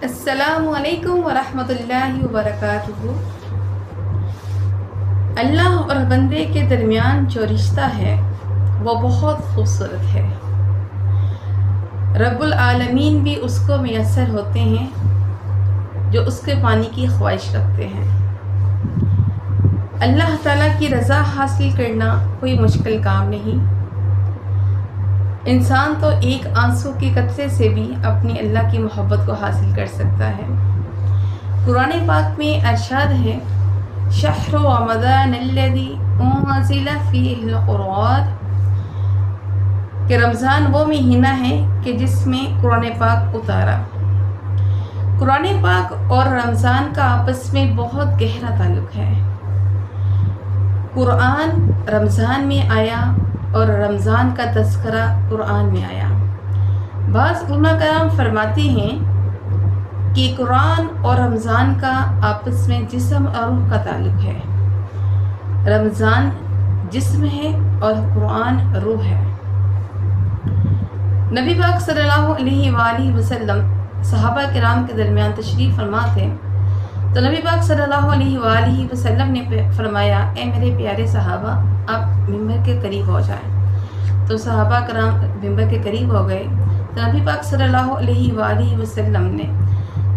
السلام علیکم ورحمۃ اللہ وبرکاتہ۔ اللہ اور بندے کے درمیان جو رشتہ ہے وہ بہت خوبصورت ہے۔ رب العالمین بھی اس کو میسر ہوتے ہیں جو اس کے پانے کی خواہش رکھتے ہیں۔ اللہ تعالیٰ کی رضا حاصل کرنا کوئی مشکل کام نہیں۔ انسان تو ایک آنسو کے قطرے سے بھی اپنی اللہ کی محبت کو حاصل کر سکتا ہے۔ قرآن پاک میں ارشاد ہے، شہر رمضان الذی انزل فیہ القرآن، کہ رمضان وہ مہینہ ہے کہ جس میں قرآن پاک اتارا۔ قرآن پاک اور رمضان کا آپس میں بہت گہرا تعلق ہے۔ قرآن رمضان میں آیا اور رمضان کا تذکرہ قرآن میں آیا۔ بعض علماء کرام فرماتے ہیں کہ قرآن اور رمضان کا آپس میں جسم اور روح کا تعلق ہے۔ رمضان جسم ہے اور قرآن روح ہے۔ نبی پاک صلی اللہ علیہ وآلہ وسلم صحابہ کرام کے درمیان تشریف فرما تھے، تو نبی پاک صلی اللہ علیہ وآلہ وسلم نے فرمایا، اے میرے پیارے صحابہ، آپ ممبر کے قریب ہو جائیں۔ تو صحابہ کرام ممبر کے قریب ہو گئے۔ تو نبی پاک صلی اللہ علیہ وآلہ وسلم نے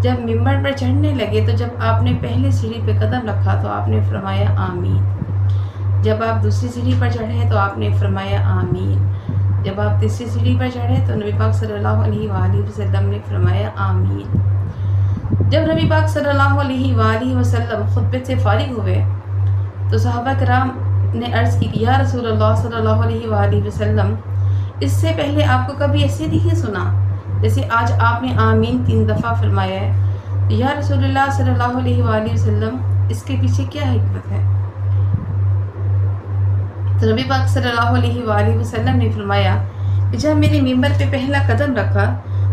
جب ممبر پر چڑھنے لگے تو جب آپ نے پہلی سیڑھی پہ قدم رکھا تو آپ نے فرمایا آمین۔ جب آپ دوسری سیڑھی پر چڑھے تو آپ نے فرمایا آمین۔ جب آپ تیسری سیڑھی پر چڑھے تو نبی پاک صلی اللہ علیہ وآلہ وسلم نے فرمایا آمین۔ جب نبی پاک صلی اللہ علیہ وآلہ وسلم خطبے سے فارغ ہوئے تو صحابہ کرام نے عرض کی کہ یا رسول اللہ صلی اللہ علیہ وآلہ وسلم، اس سے پہلے آپ کو کبھی ایسے نہیں سنا جیسے آج آپ نے آمین 3 دفعہ فرمایا ہے۔ یا رسول اللہ صلی اللہ علیہ وآلہ وسلم، اس کے پیچھے کیا حکمت ہے؟ تو نبی پاک صلی اللہ علیہ وآلہ وسلم نے فرمایا کہ جب میرے ممبر پہ پہلا قدم رکھا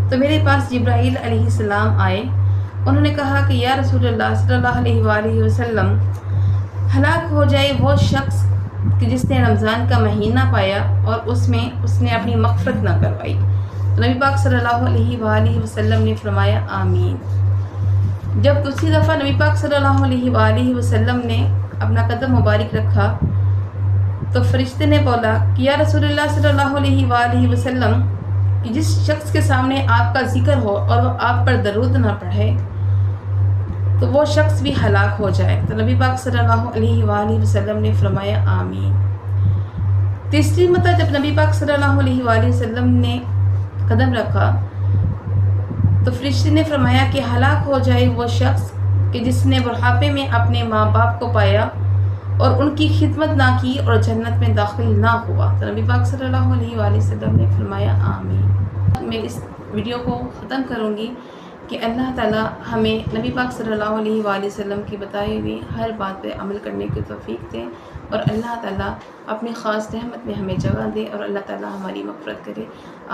تو میرے پاس جبرائیل علیہ السلام آئے۔ انہوں نے کہا کہ یا رسول اللہ صلی اللہ علیہ وآلہ وسلم، ہلاک ہو جائے وہ شخص کہ جس نے رمضان کا مہینہ پایا اور اس نے اپنی مغفرت نہ کروائی۔ تو نبی پاک صلی اللہ علیہ وآلہ وسلم نے فرمایا آمین۔ جب دوسری دفعہ نبی پاک صلی اللہ علیہ وآلہ وسلم نے اپنا قدم مبارک رکھا تو فرشتے نے بولا کہ یا رسول اللہ صلی اللہ علیہ وآلہ وسلم، کہ جس شخص کے سامنے آپ کا ذکر ہو اور وہ آپ پر درود نہ پڑھے تو وہ شخص بھی ہلاک ہو جائے۔ تو نبی پاک صلی اللہ علیہ وآلہ وسلم نے فرمایا آمین۔ تیسری مرتبہ جب نبی پاک صلی اللہ علیہ وآلہ وسلم نے قدم رکھا تو فرشتے نے فرمایا کہ ہلاک ہو جائے وہ شخص کہ جس نے بڑھاپے میں اپنے ماں باپ کو پایا اور ان کی خدمت نہ کی اور جنت میں داخل نہ ہوا۔ تو نبی پاک صلی اللہ علیہ وآلہ وسلم نے فرمایا آمین۔ میں اس ویڈیو کو ختم کروں گی کہ اللہ تعالیٰ ہمیں نبی پاک صلی اللہ علیہ وآلہ وسلم کی بتائی ہوئی ہر بات پہ عمل کرنے کی توفیق دے، اور اللہ تعالیٰ اپنی خاص رحمت میں ہمیں جگہ دے، اور اللہ تعالیٰ ہماری مغفرت کرے۔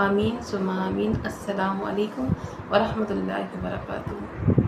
آمین ثم آمین۔ السلام علیکم ورحمۃ اللہ وبرکاتہ۔